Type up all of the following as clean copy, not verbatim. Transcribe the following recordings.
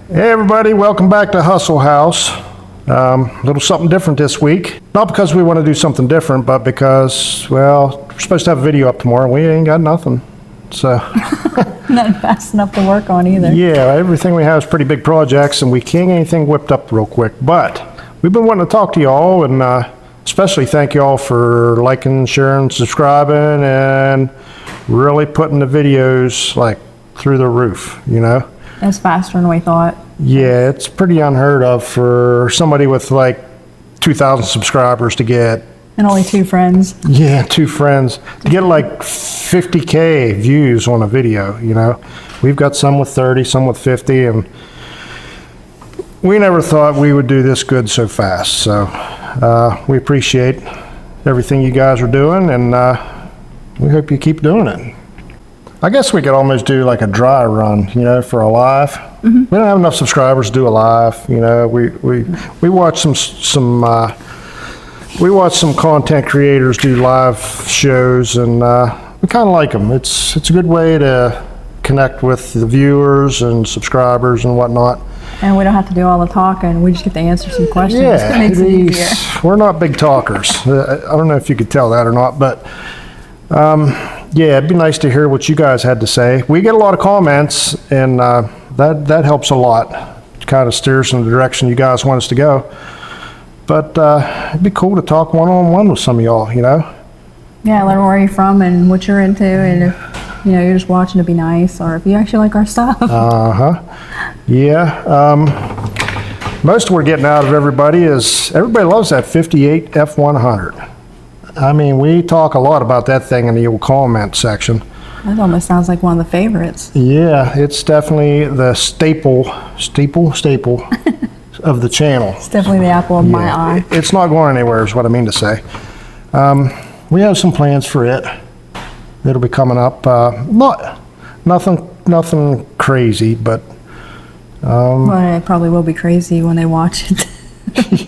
Hey everybody, welcome back to Hustle House. A little something different this week. Not because we want to do something different, but because, well, we're supposed to have a video up tomorrow and we ain't got nothing. So, Nothing fast enough to work on either. yeah, everything we have is pretty big projects and we can't get anything whipped up real quick. But we've been wanting to talk to y'all and especially thank y'all for liking, sharing, subscribing, and really putting the videos like through the roof, you know? It's faster than we thought. Yeah, it's pretty unheard of for somebody with like 2,000 subscribers to get, And only 2 friends. yeah, 2 friends, to get like 50K views on a video, you know? We've got some with 30, some with 50, and we never thought we would do this good so fast. So we appreciate everything you guys are doing, and we hope you keep doing it. I guess we could almost do like a dry run, you know, for a live. Mm-hmm. We don't have enough subscribers to do a live, you know. We watch some content creators do live shows, and we kind of like them. It's a good way to connect with the viewers and subscribers and whatnot. And we don't have to do all the talking. We just get to answer some questions. Yeah, It makes it easier. we're not big talkers. I don't know if you could tell that or not, but yeah, it'd be nice to hear what you guys had to say. We get a lot of comments, and that helps a lot. It kind of steers in the direction you guys want us to go. But it'd be cool to talk one-on-one with some of y'all, you know? Yeah, learn where you're from and what you're into, and if you're just watching to be nice, or if you actually like our stuff. Yeah. Most we're getting out of everybody loves that 58 F100. I mean, we talk a lot about that thing in the old comment section. That almost sounds like one of the favorites. Yeah, it's definitely the staple of the channel. It's definitely the apple of my eye. It's not going anywhere is what I mean to say. We have some plans for it. It'll be coming up. Nothing crazy, but Well, it probably will be crazy when they watch it.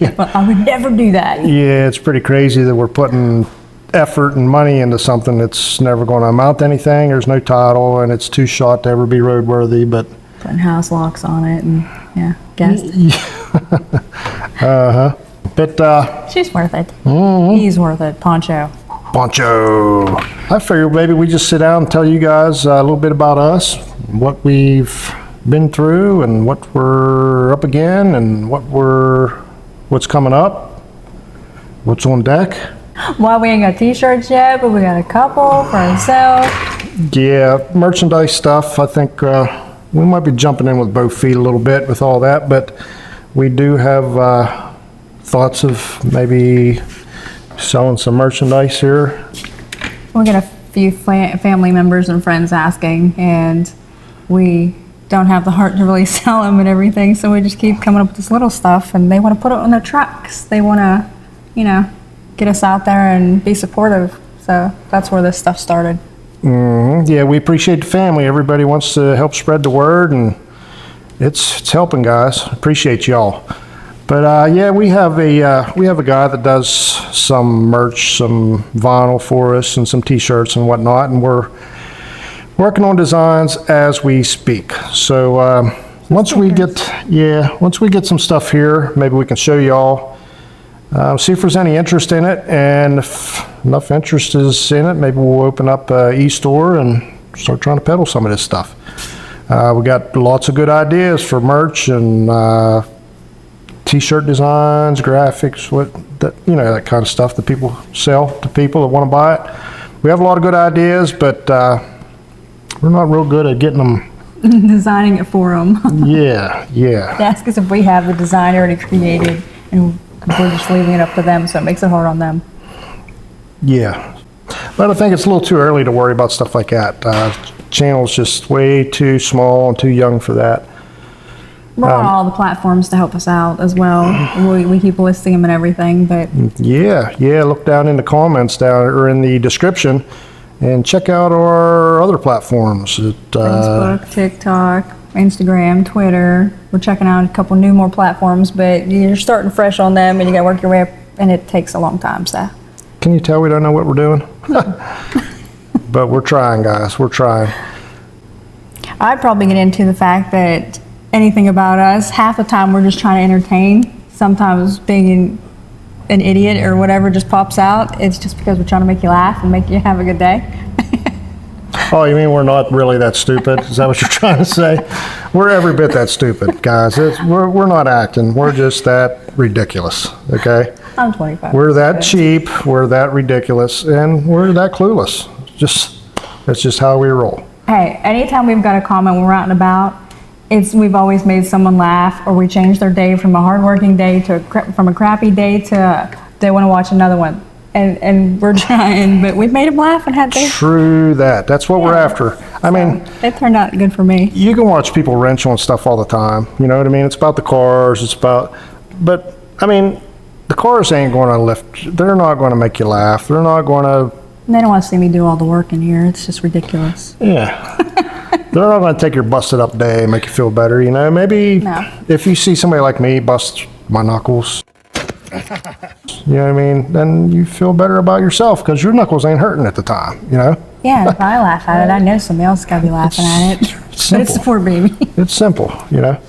yeah. But I would never do that. Yeah, it's pretty crazy that we're putting effort and money into something that's never going to amount to anything. There's no title, and it's too short to ever be roadworthy, but Putting house locks on it, and guess. But She's worth it. Mm-hmm. He's worth it. Poncho. I figured maybe we just sit down and tell you guys a little bit about us, what we've been through, and what we're up again, and what's coming up, what's on deck. Well, we ain't got t-shirts yet, but we got a couple for ourselves. Yeah, merchandise stuff. I think we might be jumping in with both feet a little bit with all that, but we do have thoughts of maybe selling some merchandise here. We got a few family members and friends asking, and we don't have the heart to really sell them and everything, so we just keep coming up with this little stuff, and they want to put it on their trucks. They want to, get us out there and be supportive. So that's where this stuff started. Mm-hmm. Yeah, we appreciate the family. Everybody wants to help spread the word, and it's helping, guys. Appreciate y'all. But yeah, we have a guy that does some merch, some vinyl for us, and some T-shirts and whatnot, and we're working on designs as we speak. So once we get some stuff here, maybe we can show y'all. See if there's any interest in it, and if enough interest is in it, maybe we'll open up an e-store and start trying to peddle some of this stuff. We got lots of good ideas for merch and T-shirt designs, graphics, that kind of stuff that people sell to people that want to buy it. We have a lot of good ideas, but we're not real good at getting them. Designing it for them. Yeah. They ask us if we have the design already created, and we're just leaving it up to them, so it makes it hard on them. Yeah. But I think it's a little too early to worry about stuff like that. Channel's just way too small and too young for that. We're on all the platforms to help us out as well. We keep listing them and everything, but Yeah, look down in the comments or in the description and check out our other platforms. Facebook, TikTok, Instagram, Twitter. We're checking out a couple more platforms, but you're starting fresh on them and you got to work your way up, and it takes a long time, so. Can you tell we don't know what we're doing? But we're trying, guys. We're trying. I'd probably get into the fact that anything about us. Half the time we're just trying to entertain. Sometimes being an idiot or whatever just pops out. It's just because we're trying to make you laugh and make you have a good day. Oh, you mean we're not really that stupid? Is that what you're trying to say? We're every bit that stupid, guys. We're not acting. We're just that ridiculous, okay? I'm 25. We're that cheap, we're that ridiculous, and we're that clueless. That's just how we roll. Hey, anytime we've got a comment when we're out and about, we've always made someone laugh, or we changed their day from a hardworking day to from a crappy day to they want to watch another one. And we're trying, but we've made them laugh and had their... True that. That's what we're after. I mean... It turned out good for me. You can watch people wrench on stuff all the time. You know what I mean? It's about the cars. It's about... But, I mean, the cars ain't going to lift... They're not going to make you laugh. They're not going to... They don't want to see me do all the work in here. It's just ridiculous. Yeah. They're not going to take your busted up day and make you feel better, you know? Maybe if you see somebody like me bust my knuckles... You know what I mean? Then you feel better about yourself because your knuckles ain't hurting at the time, you know? Yeah, if I laugh at it, I know somebody else got to be laughing at it. But it's the poor baby. It's simple, you know?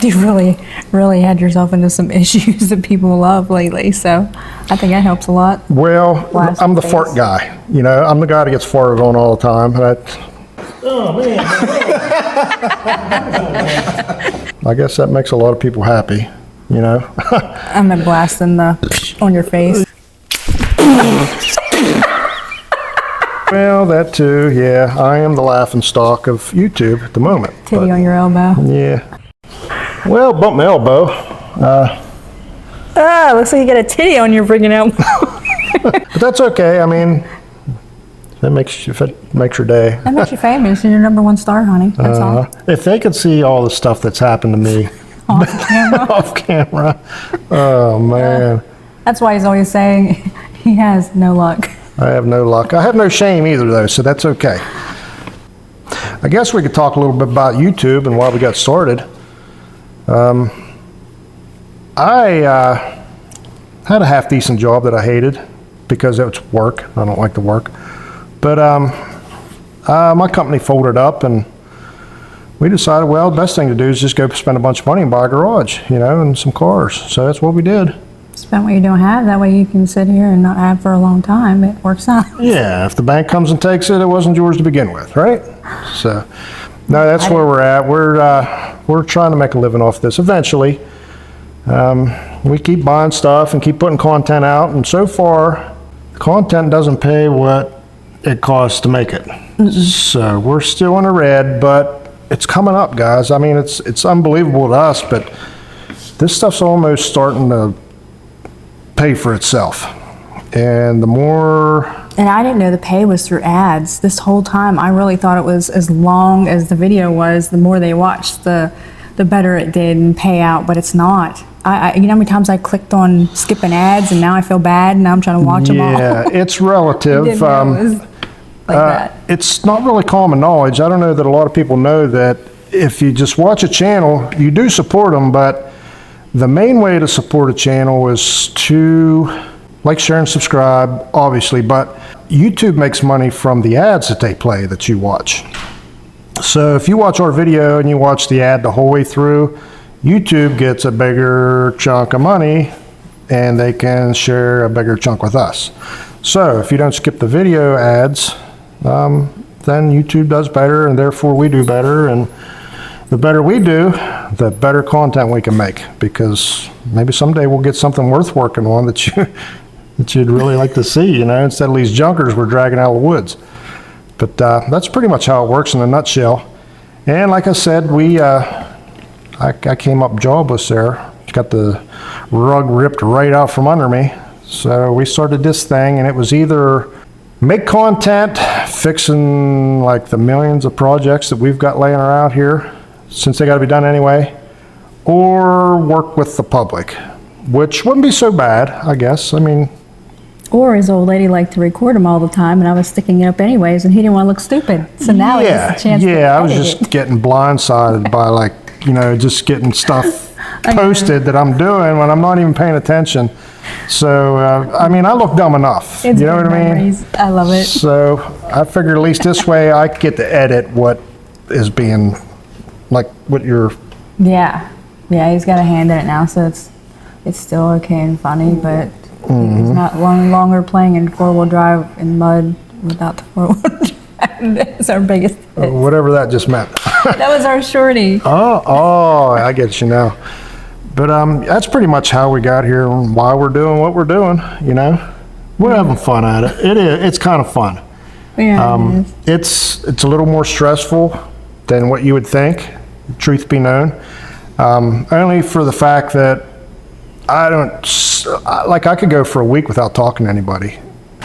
You really had yourself into some issues that people love lately, so I think that helps a lot. Well, I'm the fart guy, you know? I'm the guy that gets farted on all the time. Oh, man. I guess that makes a lot of people happy. You know? I'm gonna blast on your face. Well, that too, yeah. I am the laughing stock of YouTube at the moment. Titty on your elbow. Yeah. Well, bump my elbow. Looks like you got a titty on your freaking elbow. But that's okay. I mean, if it makes your day. That makes you famous. You're your #1 star, honey. That's all. If they could see all the stuff that's happened to me. Off camera. Off camera. Oh, man. That's why he's always saying he has no luck. I have no luck. I have no shame either, though, so that's okay. I guess we could talk a little bit about YouTube and why we got started. I had a half-decent job that I hated because it's work. I don't like the work. But my company folded up, and we decided, well, the best thing to do is just go spend a bunch of money and buy a garage, you know, and some cars. So that's what we did. Spend what you don't have. That way you can sit here and not have for a long time. It works out. Yeah, if the bank comes and takes it, it wasn't yours to begin with, right? So, no, that's where we're at. We're trying to make a living off this eventually. We keep buying stuff and keep putting content out, and so far, the content doesn't pay what it costs to make it. So we're still in the red, but it's coming up, guys. I mean, it's unbelievable to us, but this stuff's almost starting to pay for itself. And the more... And I didn't know the pay was through ads. This whole time, I really thought it was as long as the video was, the more they watched, the better it did and pay out, but it's not. You know how many times I clicked on skipping ads and now I feel bad and now I'm trying to watch them all? Yeah, it's relative. Didn't know it was like that. It's not really common knowledge. I don't know that a lot of people know that if you just watch a channel, you do support them, but the main way to support a channel is to like, share, and subscribe, obviously, but YouTube makes money from the ads that they play that you watch. So if you watch our video and you watch the ad the whole way through, YouTube gets a bigger chunk of money and they can share a bigger chunk with us. So if you don't skip the video ads, then YouTube does better, and therefore we do better, and the better we do, the better content we can make, because maybe someday we'll get something worth working on that you'd really like to see, you know, instead of these junkers we're dragging out of the woods. But that's pretty much how it works in a nutshell. And like I said, I came up jobless there. Got the rug ripped right out from under me. So we started this thing, and it was either make content fixing like the millions of projects that we've got laying around here, since they got to be done anyway, or work with the public, which wouldn't be so bad, I guess. I mean, or his old lady liked to record him all the time, and I was sticking it up anyways, and he didn't want to look stupid. So now he has a chance to I was edit just it. getting blindsided by, like, you know, just getting stuff posted that I'm doing when I'm not even paying attention. So, I mean, I look dumb enough. It's you know good what I mean? memories. I love it. So I figured at least this way I get to edit what is being, like what you're Yeah, he's got a hand in it now, so it's still okay and funny, but he's not longer playing in 4-wheel drive in mud without the 4-wheel drive. That's our biggest hit. Whatever that just meant. That was our shorty. Oh, I get you now. But that's pretty much how we got here and why we're doing what we're doing, you know. We're having fun at it. It's kind of fun. Yeah, it It's is. a little more stressful than what you would think, truth be known. Only for the fact that I could go for a week without talking to anybody.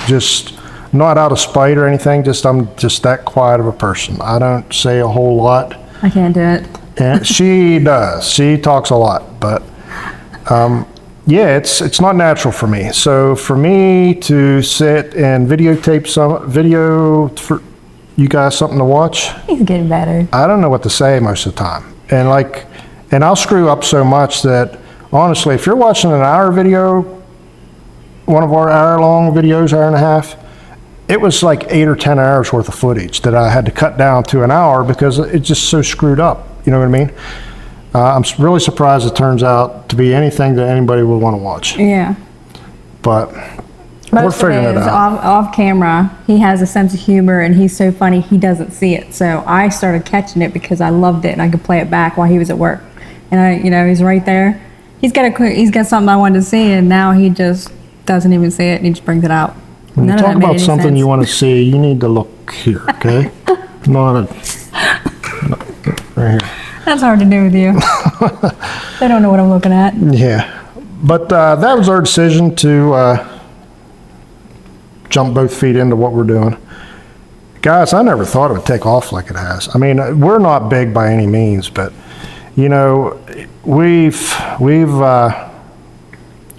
Just not out of spite or anything, I'm just that quiet of a person. I don't say a whole lot. I can't do it. And she does. She talks a lot, but yeah, it's not natural for me. So for me to sit and videotape some video for you guys something to watch, He's getting better. I don't know what to say most of the time. And I'll screw up so much that honestly, if you're watching an hour video, one of our hour-long videos, hour and a half, it was like 8 or 10 hours worth of footage that I had to cut down to an hour because it's just so screwed up. You know what I mean? I'm really surprised it turns out to be anything that anybody would want to watch. Yeah. But we're Most of figuring it it is out. off camera. He has a sense of humor and he's so funny he doesn't see it. So I started catching it because I loved it and I could play it back while he was at work. And he's right there. He's got something I wanted to see and now he just doesn't even see it and he just brings it out. When you None of talk that made about any something sense. you want to see, you need to look here, okay? Right here. That's hard to do with you. They don't know what I'm looking at. Yeah. But that was our decision to jump both feet into what we're doing. Guys, I never thought it would take off like it has. I mean, we're not big by any means, but we've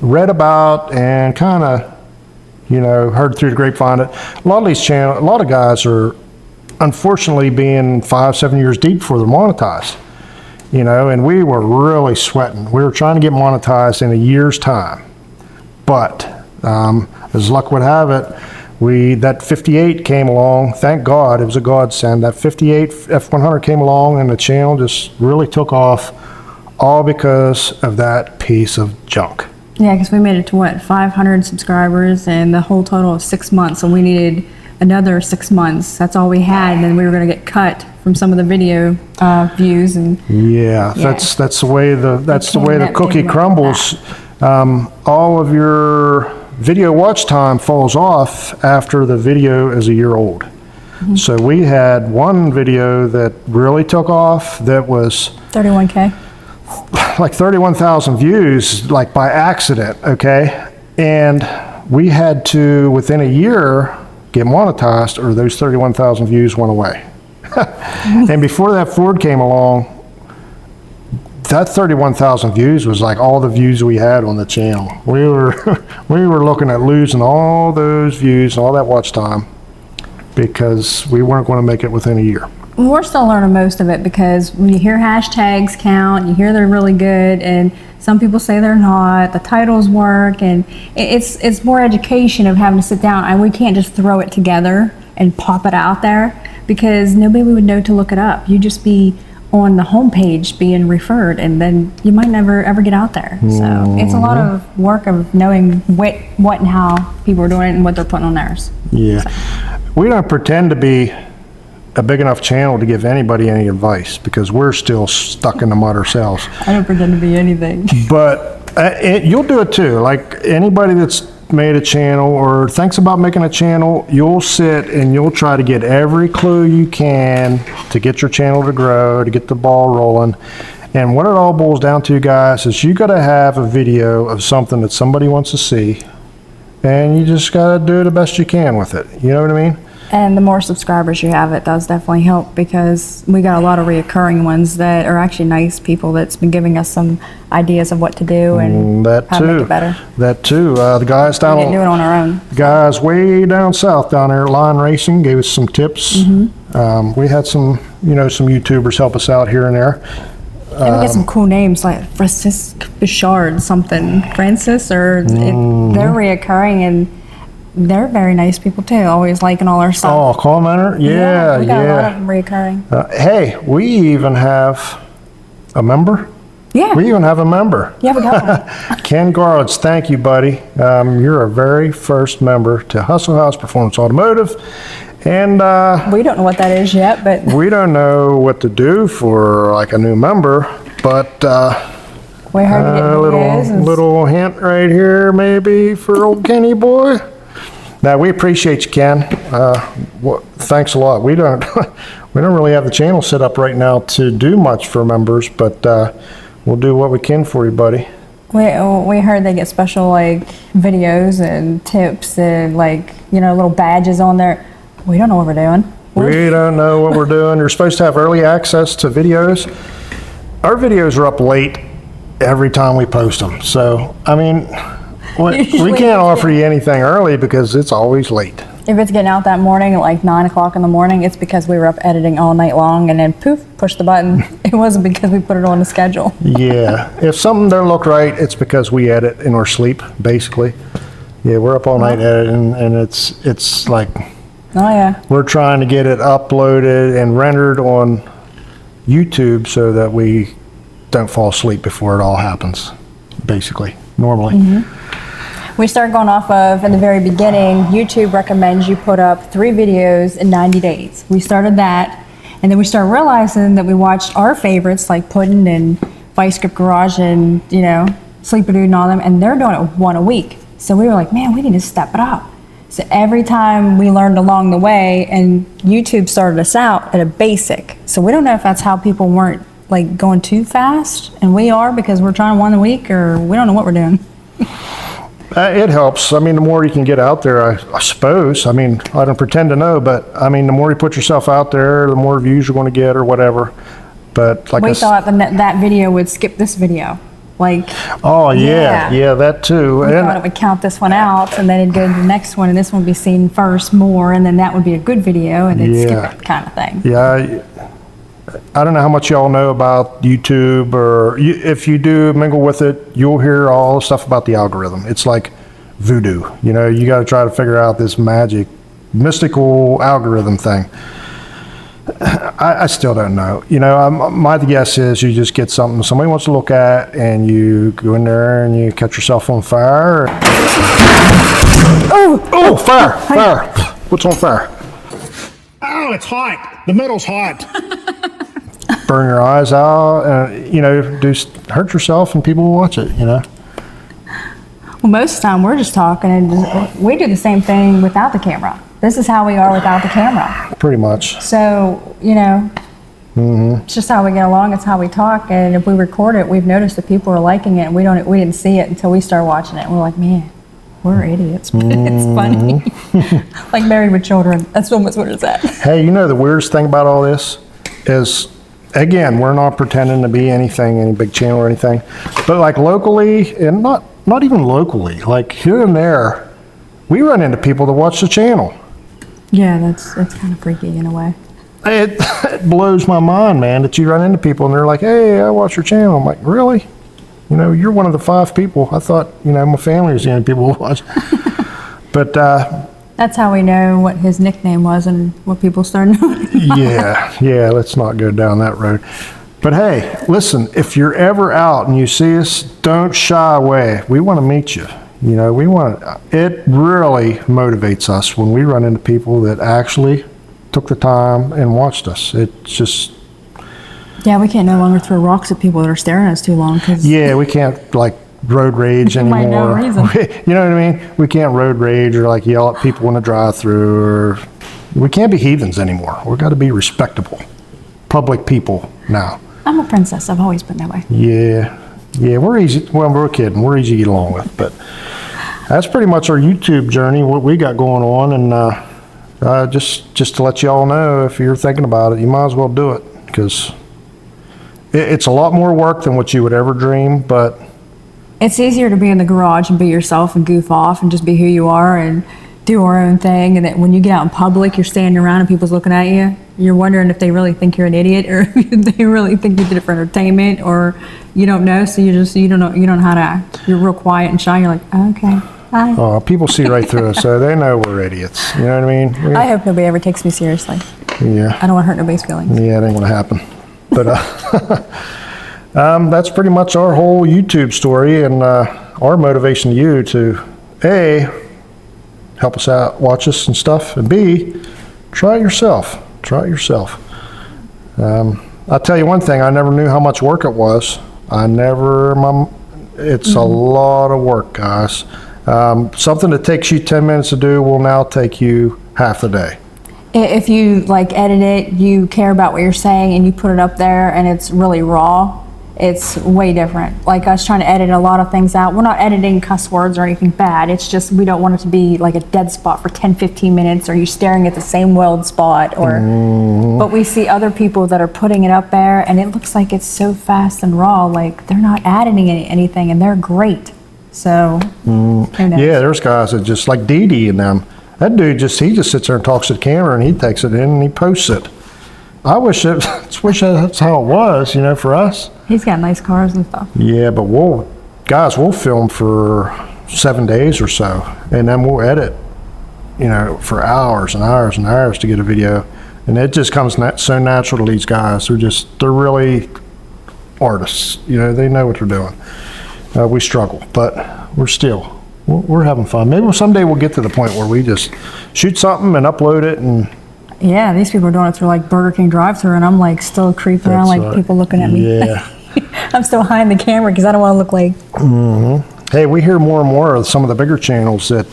read about and kind of heard through the grapevine that a lot of guys are unfortunately being 5-7 years deep before they're monetized. And we were really sweating. We were trying to get monetized in a year's time, but as luck would have it, that 58 came along. Thank God, it was a godsend. That 58 F100 came along, and the channel just really took off, all because of that piece of junk. Yeah, because we made it to 500 subscribers and the whole total of 6 months. So we needed another 6 months. That's all we had, and then we were going to get cut from some of the video views. And yeah, that's the way the cookie came up crumbles. All of your video watch time falls off after the video is a year old. Mm-hmm. So we had one video that really took off that was 31K. like 31,000 views, like by accident, okay? And we had to, within a year, get monetized or those 31,000 views went away. And before that Ford came along, that 31,000 views was like all the views we had on the channel. We were looking at losing all those views and all that watch time because we weren't going to make it within a year. We're still learning most of it because when you hear hashtags count, you hear they're really good, and some people say they're not. The titles work, and it's more education of having to sit down, and we can't just throw it together and pop it out there because nobody would know to look it up. You'd just be on the homepage being referred, and then you might never ever get out there. So it's a lot of work of knowing what and how people are doing it and what they're putting on theirs. Yeah, we don't pretend to be a big enough channel to give anybody any advice because we're still stuck in the mud ourselves. I don't pretend to be anything. But you'll do it too. Like anybody that's made a channel or thinks about making a channel, you'll sit and you'll try to get every clue you can to get your channel to grow, to get the ball rolling. And what it all boils down to, guys, is you got to have a video of something that somebody wants to see, and you just got to do the best you can with it. You know what I mean? And the more subscribers you have, it does definitely help because we got a lot of reoccurring ones that are actually nice people that's been giving us some ideas of what to do and how to make it better. That too. The guys We didn't do it on our own. Guys way down south down there at Line Racing gave us some tips. Mm-hmm. We had some YouTubers help us out here and there. And we get some cool names like Francis Bichard something. Francis, they're reoccurring and they're very nice people too, always liking all our stuff. Oh, commenter? Yeah. We got a lot of them reoccurring. Hey, we even have A member? Yeah. We even have a member. Yeah, we got one. Ken Garlitz, thank you, buddy. You're our very first member to Hustle House Performance Automotive. And We don't know what that is yet, but we don't know what to do for like a new member, but we heard you a get videos. little hint right here maybe for old Kenny boy. Now, we appreciate you, Ken. Thanks a lot. We don't really have the channel set up right now to do much for members, but we'll do what we can for you, buddy. We heard they get special like videos and tips and like, little badges on there. We don't know what we're doing. We don't know what we're doing. You're supposed to have early access to videos. Our videos are up late every time we post them. So, I mean, we can't offer you anything early because it's always late. If it's getting out that morning at like 9 o'clock in the morning, it's because we were up editing all night long and then poof, push the button. It wasn't because we put it on the schedule. Yeah. If something don't look right, it's because we edit in our sleep, basically. Yeah, we're up all night editing, and it's like... Oh, yeah. We're trying to get it uploaded and rendered on YouTube so that we don't fall asleep before it all happens, basically, normally. We started going off of, in the very beginning, YouTube recommends you put up 3 videos in 90 days. We started that, and then we started realizing that we watched our favorites like Puddin' and Vice Grip Garage and, Sleeper Dude and all them, and they're doing it 1 a week. So we were like, man, we need to step it up. So every time we learned along the way, and YouTube started us out at a basic. So we don't know if that's how people weren't like going too fast, and we are because we're trying 1 a week, or we don't know what we're doing. It helps. I mean, the more you can get out there, I suppose. I mean, I don't pretend to know, but I mean, the more you put yourself out there, the more views you're going to get or whatever. But like we thought that video would skip this video. Like, oh yeah, that too. We thought it would count this one out, and then it'd go to the next one, and this one would be seen first more, and then that would be a good video, and it'd skip it kind of thing. Yeah, I don't know how much y'all know about YouTube, or if you do mingle with it, you'll hear all the stuff about the algorithm. It's like voodoo. You got to try to figure out this mystical algorithm thing. I still don't know. My guess is you just get something somebody wants to look at, and you go in there and you catch yourself on fire. Oh, fire! What's on fire? Oh, it's hot. The metal's hot. Burn your eyes out, hurt yourself, and people will watch it. Well, most of the time we're just talking, and we do the same thing without the camera. This is how we are without the camera. Pretty much. So, it's just how we get along. It's how we talk. And if we record it, we've noticed that people are liking it, and we didn't see it until we start watching it. And we're like, man, we're idiots. But it's funny. Like Married with Children. That's almost what it's at. Hey, the weirdest thing about all this is, again, we're not pretending to be anything, any big channel or anything. But like locally, and not even locally, like here and there, we run into people that watch the channel. Yeah, that's kind of freaky in a way. It blows my mind, man, that you run into people and they're like, hey, I watch your channel. I'm like, really? You're one of the 5 people. I thought, my family was the only people who watch. But that's how we know what his nickname was and what people started knowing. Yeah, let's not go down that road. But hey, listen, if you're ever out and you see us, don't shy away. We want to meet you. It really motivates us when we run into people that actually took the time and watched us. It's just... Yeah, we can't no longer throw rocks at people that are staring at us too long. Yeah, we can't like road rage anymore. For no reason. You know what I mean? We can't road rage or like yell at people in the drive-thru, or we can't be heathens anymore. We've got to be respectable, public people now. I'm a princess. I've always been that way. Yeah, we're easy. Well, we're kidding. We're easy to get along with, but that's pretty much our YouTube journey, what we got going on, and just to let you all know, if you're thinking about it, you might as well do it, because it's a lot more work than what you would ever dream, but it's easier to be in the garage and be yourself and goof off and just be who you are and do our own thing. And then when you get out in public, you're standing around and people's looking at you. You're wondering if they really think you're an idiot, or if they really think you did it for entertainment, or you don't know, so you don't know how to act. You're real quiet and shy. You're like, okay, hi. Oh, people see right through us, so they know we're idiots. You know what I mean? I hope nobody ever takes me seriously. Yeah. I don't want to hurt nobody's feelings. Yeah, it ain't gonna happen. But That's pretty much our whole YouTube story, and our motivation to you to A, help us out, watch us and stuff, and B, try it yourself. Try it yourself. I'll tell you one thing, I never knew how much work it was. It's a lot of work, guys. Something that takes you 10 minutes to do will now take you half the day. If you like edit it, you care about what you're saying, and you put it up there, and it's really raw, it's way different. Like us trying to edit a lot of things out, we're not editing cuss words or anything bad. It's just we don't want it to be like a dead spot for 10-15 minutes, or you staring at the same weld spot, or but we see other people that are putting it up there and it looks like it's so fast and raw, like they're not adding anything, and they're great. So who knows? Yeah, there's guys that just like Dee Dee and them. That dude he just sits there and talks to the camera, and he takes it in and he posts it. I wish that's how it was, for us. He's got nice cars and stuff. Yeah, but we'll film for 7 days or so, and then we'll edit, for hours and hours and hours to get a video. And it just comes so natural to these guys. They're really artists. They know what they're doing. We struggle, but we're having fun. Maybe someday we'll get to the point where we just shoot something and upload it. And yeah, these people are doing it through like Burger King drive-thru, and I'm like still creeping around like people looking at me. Yeah. I'm still behind the camera because I don't want to look like. Hey, we hear more and more of some of the bigger channels that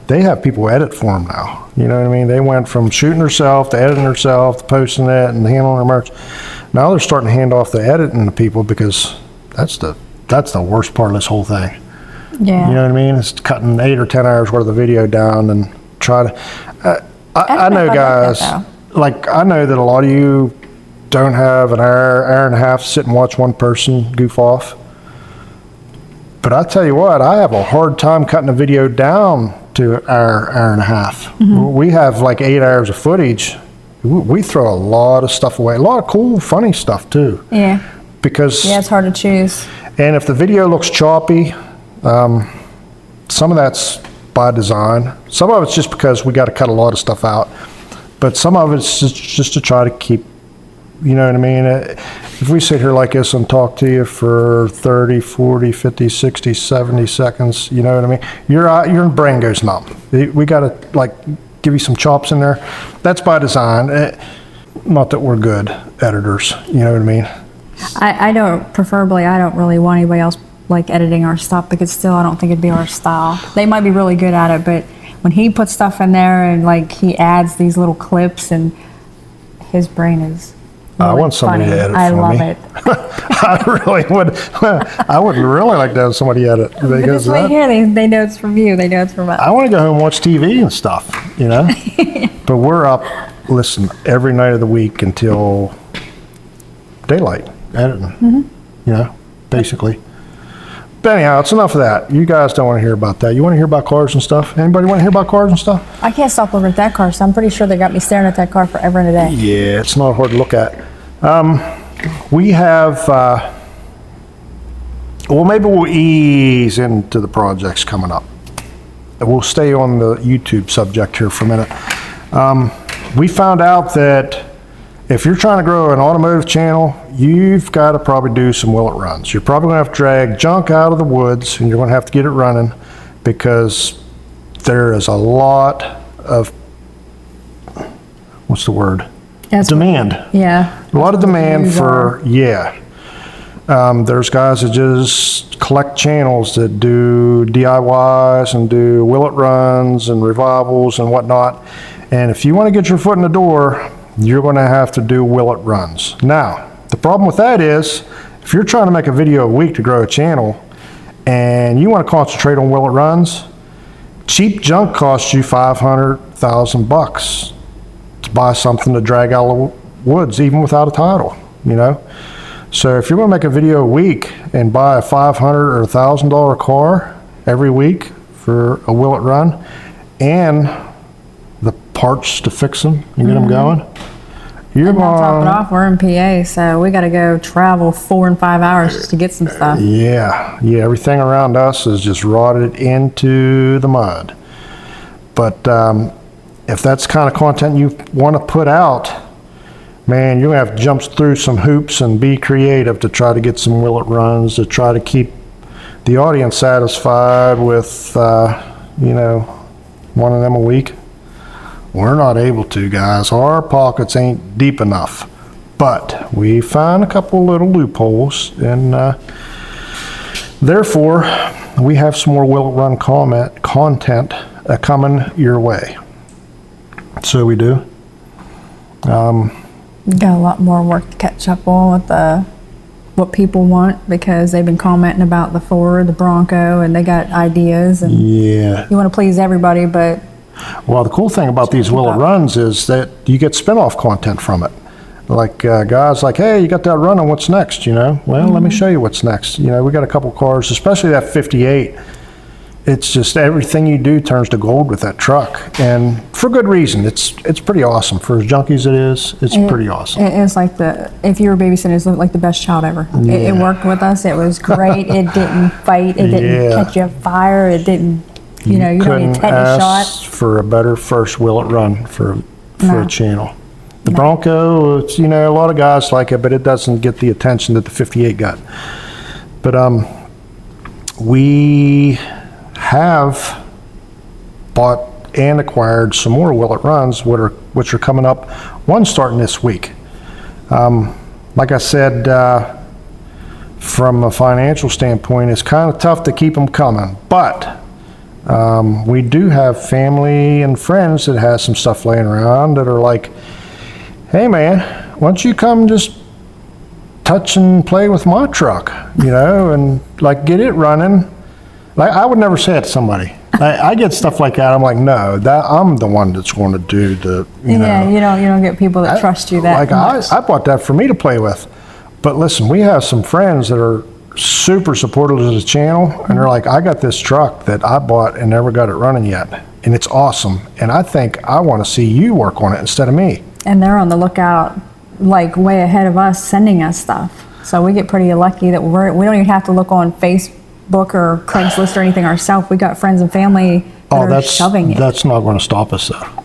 they have people edit for them now. You know what I mean? They went from shooting herself to editing herself to posting it and handling her merch. Now they're starting to hand off the editing to people, because that's the worst part of this whole thing. Yeah. You know what I mean? It's cutting 8 or 10 hours worth of video down and try to. I know, guys. I know that a lot of you don't have an hour and a half to sit and watch one person goof off. But I tell you what, I have a hard time cutting a video down to an hour and a half. Mm-hmm. We have like 8 hours of footage. We throw a lot of stuff away. A lot of cool, funny stuff too. Yeah. Because it's hard to choose. And if the video looks choppy, some of that's by design. Some of it's just because we got to cut a lot of stuff out. But some of it's just to try to keep, you know what I mean? If we sit here like this and talk to you for 30, 40, 50, 60, 70 seconds, you know what I mean? Your brain goes numb. We got to give you some chops in there. That's by design. Not that we're good editors, you know what I mean? I don't really want anybody else editing our stuff, because still I don't think it'd be our style. They might be really good at it, but when he puts stuff in there and he adds these little clips, and his brain is really I want somebody funny. to edit I for love me. it. I really would. I would really like to have somebody edit, because right here, they know it's from you. They know it's from us. I want to go home and watch TV and stuff, But we're up, every night of the week until daylight editing, basically. But anyhow, it's enough of that. You guys don't want to hear about that. You want to hear about cars and stuff? Anybody want to hear about cars and stuff? I can't stop looking at that car, so I'm pretty sure they got me staring at that car forever and a day. Yeah, it's not hard to look at. We have, maybe we'll ease into the projects coming up. We'll stay on the YouTube subject here for a minute. We found out that if you're trying to grow an automotive channel, you've got to probably do some will it runs. You're probably going to have to drag junk out of the woods, and you're going to have to get it running, because there is a lot of, what's the word? Demand. Yeah. A lot of demand for, there's guys that just collect channels that do DIYs and do will it runs and revivals and whatnot. And if you want to get your foot in the door, you're going to have to do will it runs. Now, the problem with that is, if you're trying to make a video a week to grow a channel, and you want to concentrate on will it runs, cheap junk costs you $500,000 to buy something to drag out of the woods, even without a title, So if you're going to make a video a week and buy a $500 or $1,000 car every week for a will it run, and the parts to fix them and get them going, you're and going to top it off. We're in PA, so we got to go travel 4 and 5 hours just to get some stuff. Yeah, everything around us is just rotted into the mud. But if that's the kind of content you want to put out, man, you're going to have to jump through some hoops and be creative to try to get some will it runs, to try to keep the audience satisfied with, one of them a week. We're not able to, guys. Our pockets ain't deep enough. But we find a couple little loopholes, and therefore, we have some more will it run content coming your way. So we do. Got a lot more work to catch up on with what people want, because they've been commenting about the Ford, the Bronco, and they got ideas. And Yeah. you want to please everybody, but Well, the cool thing about these will it runs is that you get spin-off content from it. Like guys like, hey, you got that running, what's next, Well, let me show you what's next. We got a couple cars, especially that 58. It's just everything you do turns to gold with that truck, and for good reason. It's pretty awesome. For as junky as it is, it's pretty awesome. it's like if you were babysitting, it looked like the best child ever. It worked with us. It was great. It didn't fight. It didn't catch you fire. It didn't, you don't need tetanus shot. For a better first will it run for a channel. The Bronco, it's, a lot of guys like it, but it doesn't get the attention that the 58 got. But we have bought and acquired some more will it runs, which are coming up. One starting this week. Like I said, from a financial standpoint, it's kind of tough to keep them coming, but we do have family and friends that has some stuff laying around that are like, hey man, why don't you come just touch and play with my truck, and like get it running. Like, I would never say it to somebody. I get stuff like that. I'm like, no, that I'm the one that's going to do the. You don't get people that trust you that much. I bought that for me to play with. But listen, we have some friends that are super supportive of the channel, and they're like, I got this truck that I bought and never got it running yet, and it's awesome. And I think I want to see you work on it instead of me. And they're on the lookout, like way ahead of us, sending us stuff. So we get pretty lucky that we don't even have to look on Facebook or Craigslist or anything ourselves. We got friends and family that are shoving it. That's not going to stop us though.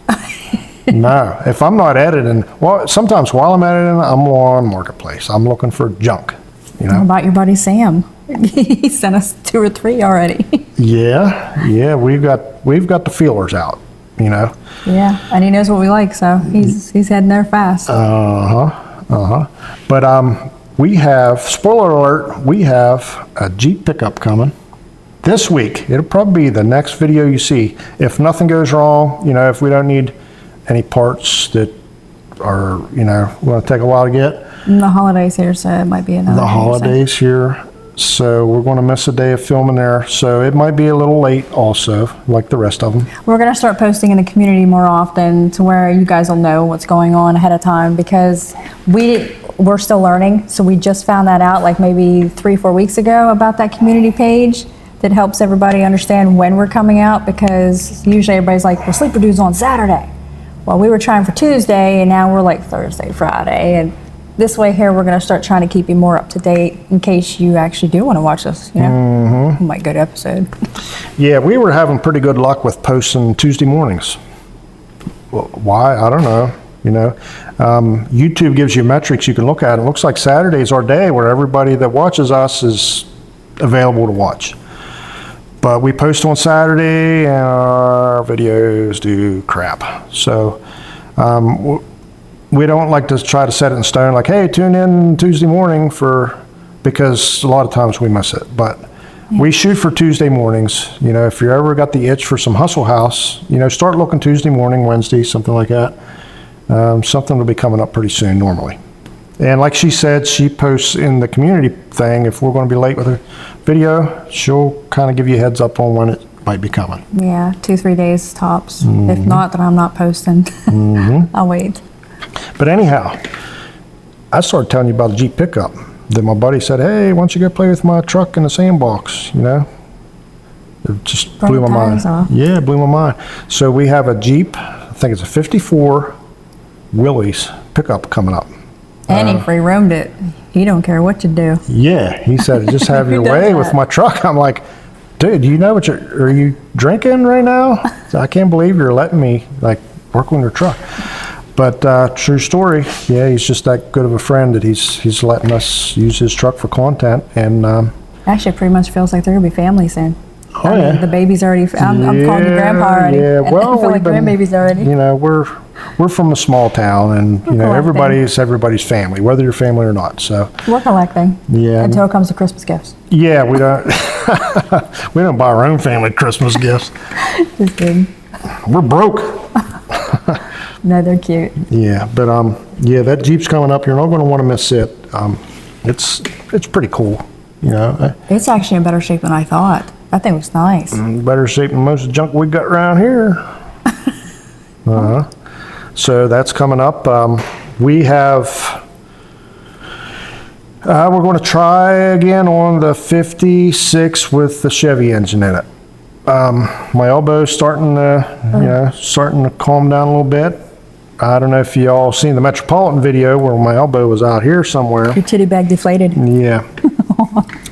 No, if I'm not editing, sometimes while I'm editing, I'm on Marketplace. I'm looking for junk. How about your buddy Sam? He sent us 2 or 3 already. Yeah, we've got the feelers out. Yeah, and he knows what we like, so he's heading there fast. But we have, spoiler alert, we have a Jeep pickup coming this week. It'll probably be the next video you see. If nothing goes wrong, if we don't need any parts that are, going to take a while to get. And the holidays here, so it might be another. The holidays here, so we're going to miss a day of filming there. So it might be a little late also, like the rest of them. We're going to start posting in the community more often to where you guys will know what's going on ahead of time, because we're still learning. So we just found that out like maybe 3-4 weeks ago about that community page that helps everybody understand when we're coming out, because usually everybody's like, well, Sleeper Dude's on Saturday. Well, we were trying for Tuesday, and now we're like Thursday, Friday, and this way here, we're going to start trying to keep you more up to date in case you actually do want to watch us. We might go to episode. Yeah, we were having pretty good luck with posting Tuesday mornings. Well, why? I don't know. YouTube gives you metrics you can look at. It looks like Saturday's our day where everybody that watches us is available to watch. But we post on Saturday, and our videos do crap. So we don't like to try to set it in stone, like, hey, tune in Tuesday morning because a lot of times we miss it. But we shoot for Tuesday mornings. If you ever got the itch for some Hustle House, start looking Tuesday morning, Wednesday, something like that. Something will be coming up pretty soon normally. And like she said, she posts in the community thing, if we're going to be late with a video, she'll kind of give you a heads up on when it might be coming. Yeah, 2-3 days tops. If not, then I'm not posting. I'll wait. But anyhow, I started telling you about the Jeep pickup. Then my buddy said, hey, why don't you go play with my truck in the sandbox, It just blew my mind. Yeah, it blew my mind. So we have a Jeep, I think it's a 54 Willys pickup coming up. And he free roamed it. He don't care what you do. Yeah, he said, just have your way with my truck. I'm like, dude, do you know are you drinking right now? I can't believe you're letting me work on your truck. But true story. Yeah, he's just that good of a friend that he's letting us use his truck for content. And Actually, it pretty much feels like they're gonna be family soon. Oh, yeah. The baby's already. I'm calling you grandpa already. Yeah, well, I feel like grandbaby's already. You know, we're from a small town, and you know, everybody's family, whether you're family or not. So we're collecting. Yeah. Until it comes to Christmas gifts. Yeah, we don't we don't buy our own family Christmas gifts. Just kidding. We're broke. No, they're cute. Yeah, but yeah, that Jeep's coming up. You're not going to want to miss it. It's pretty cool. You know, It's actually in better shape than I thought. That thing was nice. Better shape than most of the junk we got around here. So that's coming up. We have. We're going to try again on the 56 with the Chevy engine in it. My elbow's starting to calm down a little bit. I don't know if y'all seen the Metropolitan video where my elbow was out here somewhere. Your titty bag deflated. Yeah.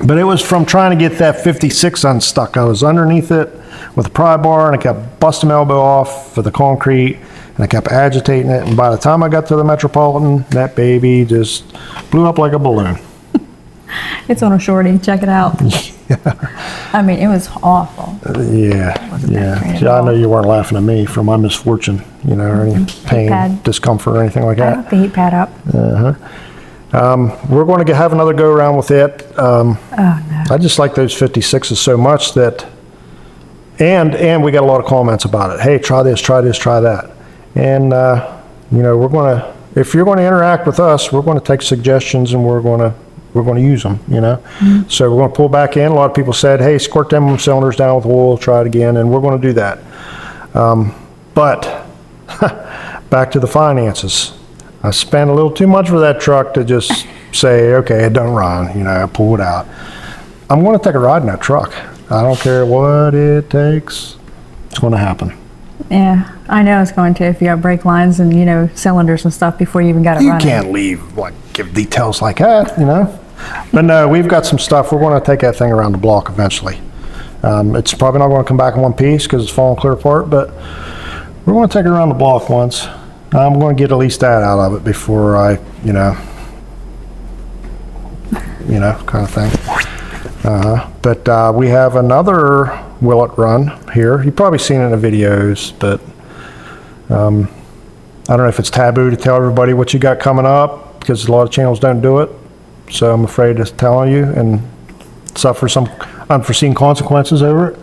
But it was from trying to get that 56 unstuck. I was underneath it with a pry bar, and I kept busting my elbow off for the concrete, and I kept agitating it. And by the time I got to the Metropolitan, that baby just blew up like a balloon. It's on a shorty. Check it out. Yeah. I mean, it was awful. Yeah. See, I know you weren't laughing at me for my misfortune, you know, or any pain, discomfort, or anything like I that. hooked the heat pad up. We're going to have another go around with it. Oh, no. I just like those 56s so much that, and we got a lot of comments about it. Hey, try this, try that. And, you know, if you're going to interact with us, we're going to take suggestions, and we're going to use them, you know. Mm-hmm. So we're going to pull back in. A lot of people said, hey, squirt them cylinders down with oil, try it again, and we're going to do that. But back to the finances. I spent a little too much for that truck to just say, okay, it don't run, you know, pull it out. I'm going to take a ride in that truck. I don't care what it takes. It's going to happen. Yeah, I know it's going to if you got brake lines and, you know, cylinders and stuff before you even got it You running. can't give details like that, you know. But no, we've got some stuff. We're going to take that thing around the block eventually. It's probably not going to come back in one piece because it's falling clear apart, but we're going to take it around the block once. I'm going to get at least that out of it before I, you know, kind of thing. But we have another Will It Run here. You've probably seen it in the videos, but I don't know if it's taboo to tell everybody what you got coming up because a lot of channels don't do it. So I'm afraid of telling you and suffer some unforeseen consequences over it.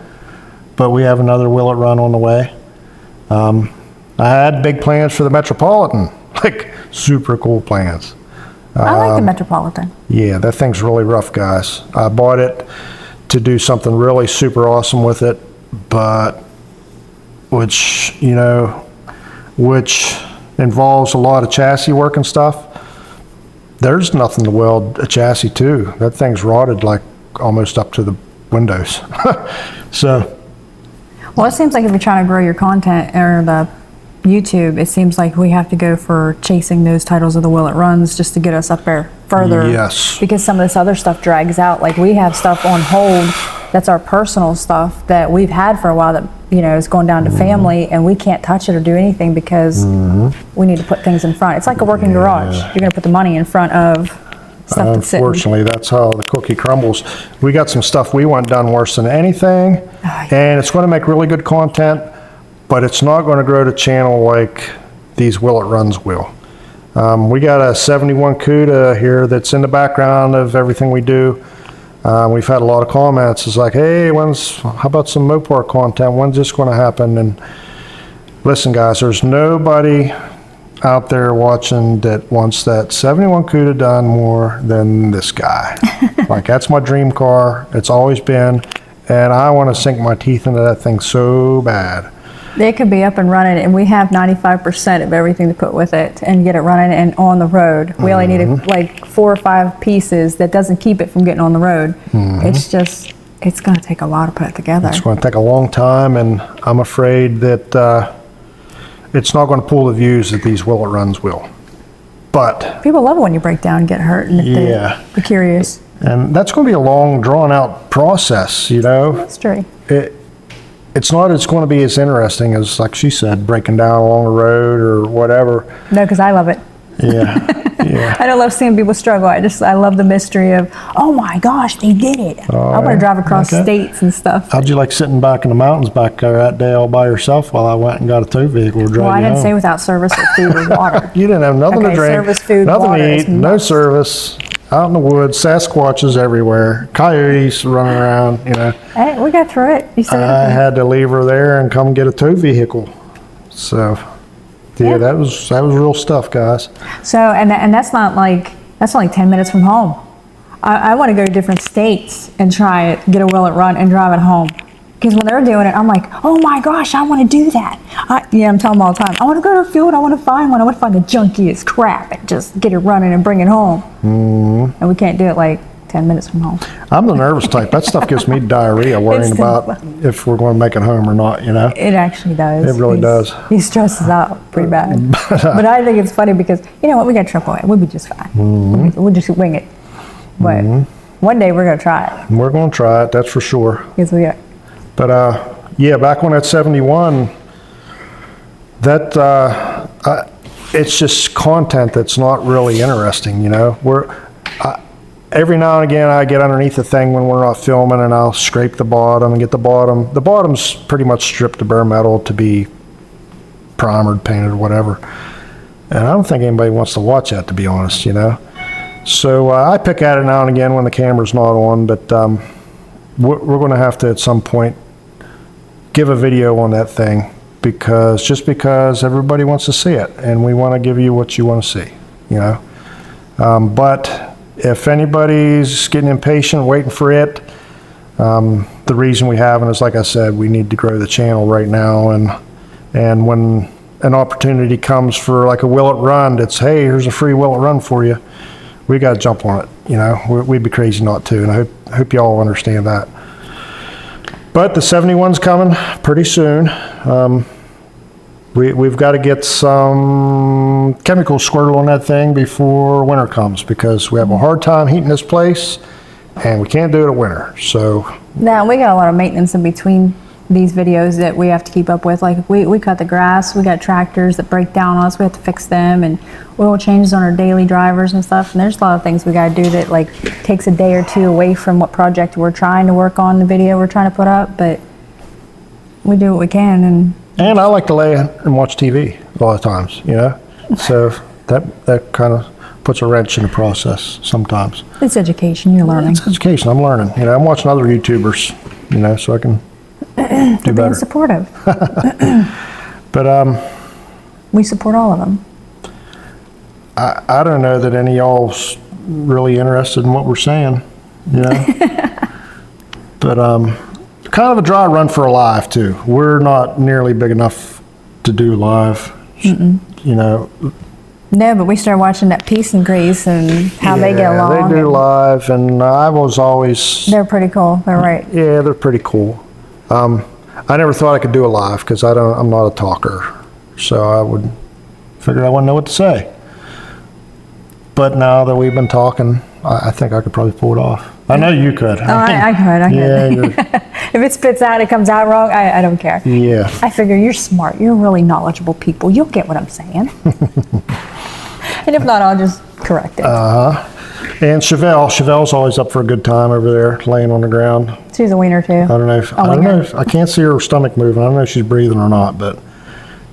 But we have another Will It Run on the way. I had big plans for the Metropolitan, like super cool plans. I like the Metropolitan. Yeah, that thing's really rough, guys. I bought it to do something really super awesome with it, but which involves a lot of chassis work and stuff. There's nothing to weld a chassis to. That thing's rotted like almost up to the windows. So. Well, it seems like if you're trying to grow your content or the YouTube, it seems like we have to go for chasing those titles of the Will It Runs just to get us up there further. Yes. Because some of this other stuff drags out. Like we have stuff on hold that's our personal stuff that we've had for a while that, you know, is going down to family and we can't touch it or do anything because we need to put things in front. It's like a working garage. You're going to put the money in front of stuff that's sitting. Unfortunately, that's how the cookie crumbles. We got some stuff we want done worse than anything, and it's going to make really good content, but it's not going to grow the channel like these Will It Runs will. We got a 71 CUDA here that's in the background of everything we do. We've had a lot of comments. It's like, hey, how about some Mopar content? When's this going to happen? And listen, guys, there's nobody out there watching that wants that 71 CUDA done more than this guy. Like, that's my dream car. It's always been, and I want to sink my teeth into that thing so bad. They could be up and running, and we have 95% of everything to put with it and get it running and on the road. We only need like 4 or 5 pieces that doesn't keep it from getting on the road. It's just, it's going to take a while to put it together. It's going to take a long time, and I'm afraid that it's not going to pull the views that these Will It Runs will. But people love it when you break down and get hurt, and they're curious. And that's going to be a long, drawn-out process, you know. History. it's not as going to be as interesting as, like she said, breaking down along the road or whatever. No, because I love it. Yeah, yeah. I don't love seeing people struggle. I love the mystery of, oh my gosh, they did it. I want to drive across states and stuff. How'd you like sitting back in the mountains back there that day all by yourself while I went and got a tow vehicle to drive Well, I you didn't home? say without service or food or water. You didn't have nothing to drink, service, food, nothing water to is eat, no service. Out in the woods, Sasquatches everywhere, coyotes running around, you know. Hey, we got through it. You said I had to leave her there and come get a tow vehicle. So, yeah, that was real stuff, guys. So, and that's not like, that's only 10 minutes from home. I want to go to different states and try it, get a will it run and drive it home. Because when they're doing it, I'm like, oh my gosh, I want to do that. I'm telling them all the time, I want to go to a field, I want to find one, I want to find the junkiest crap and just get it running and bring it home. Mm-hmm. And we can't do it like 10 minutes from home. I'm the nervous type. That stuff gives me diarrhea worrying about if we're going to make it home or not, you know? It actually does. It really does. He stresses out pretty bad. But I think it's funny because, you know what, we got AAA. We'll be just fine. Mm-hmm. We'll just wing it. But one day we're going to try it. We're going to try it, that's for sure. Yes, we are. But yeah, back when at 71, that it's just content that's not really interesting, you know. Every now and again I get underneath the thing when we're not filming and I'll scrape the bottom and get the bottom. The bottom's pretty much stripped to bare metal to be primered, painted, or whatever. And I don't think anybody wants to watch that, to be honest, you know. So I pick at it now and again when the camera's not on, but we're going to have to at some point give a video on that thing because everybody wants to see it and we want to give you what you want to see, you know. But if anybody's getting impatient waiting for it, the reason we haven't is, like I said, we need to grow the channel right now, and when an opportunity comes for like a will it run, it's, hey, here's a free will it run for you, we got to jump on it, you know. We'd be crazy not to, and I hope you all understand that. But the 71's coming pretty soon. We've got to get some chemical squirted on that thing before winter comes because we have a hard time heating this place and we can't do it in winter. So now we got a lot of maintenance in between these videos that we have to keep up with. Like we cut the grass, we got tractors that break down on us, we have to fix them, and oil changes on our daily drivers and stuff. And there's a lot of things we got to do that like takes a day or two away from what project we're trying to work on, the video we're trying to put up, but we do what we can. And I like to lay and watch TV a lot of times, you know. So that kind of puts a wrench in the process sometimes. It's education, you're learning. It's education, I'm learning. You know, I'm watching other YouTubers, you know, so I can do better. Being supportive. But we support all of them. I don't know that any of y'all's really interested in what we're saying, you know. But kind of a dry run for a live too. We're not nearly big enough to do live, you know. No, but we started watching that Peace and Grace and how they get along. They do live, and I was always. They're pretty cool. They're right. Yeah, they're pretty cool. I never thought I could do a live because I'm not a talker, so I would figure I wouldn't know what to say. But now that we've been talking, I think I could probably pull it off. I know you could. I could. Yeah. If it spits out, it comes out wrong, I don't care. Yeah. I figure you're smart. You're really knowledgeable people. You'll get what I'm saying. And if not, I'll just correct it. And Chevelle's always up for a good time over there, laying on the ground. She's a wiener too. I don't know if I can't see her stomach moving. I don't know if she's breathing or not, but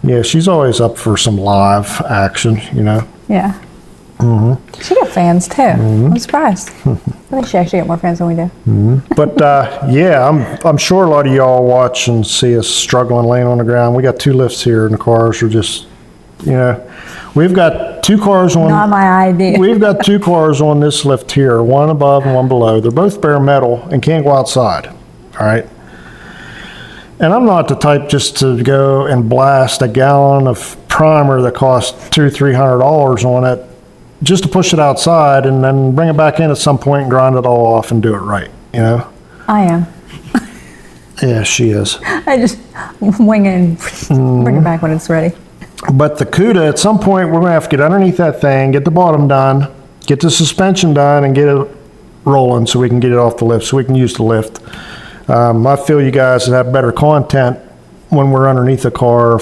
yeah, she's always up for some live action, you know. Yeah. She got fans too. I'm surprised. I think she actually got more fans than we do. But yeah, I'm sure a lot of y'all watch and see us struggling laying on the ground. We got 2 lifts here, and the cars are just, you know, we've got 2 cars on. Not my idea. We've got 2 cars on this lift here, one above and one below. They're both bare metal and can't go outside. All right. And I'm not the type just to go and blast a gallon of primer that costs $200-300 on it, just to push it outside and then bring it back in at some point and grind it all off and do it right, you know? I am. Yeah, she is. I just wing it and bring it back when it's ready. But the CUDA, at some point, we're going to have to get underneath that thing, get the bottom done, get the suspension done, and get it rolling so we can get it off the lift, so we can use the lift. I feel you guys have better content when we're underneath the car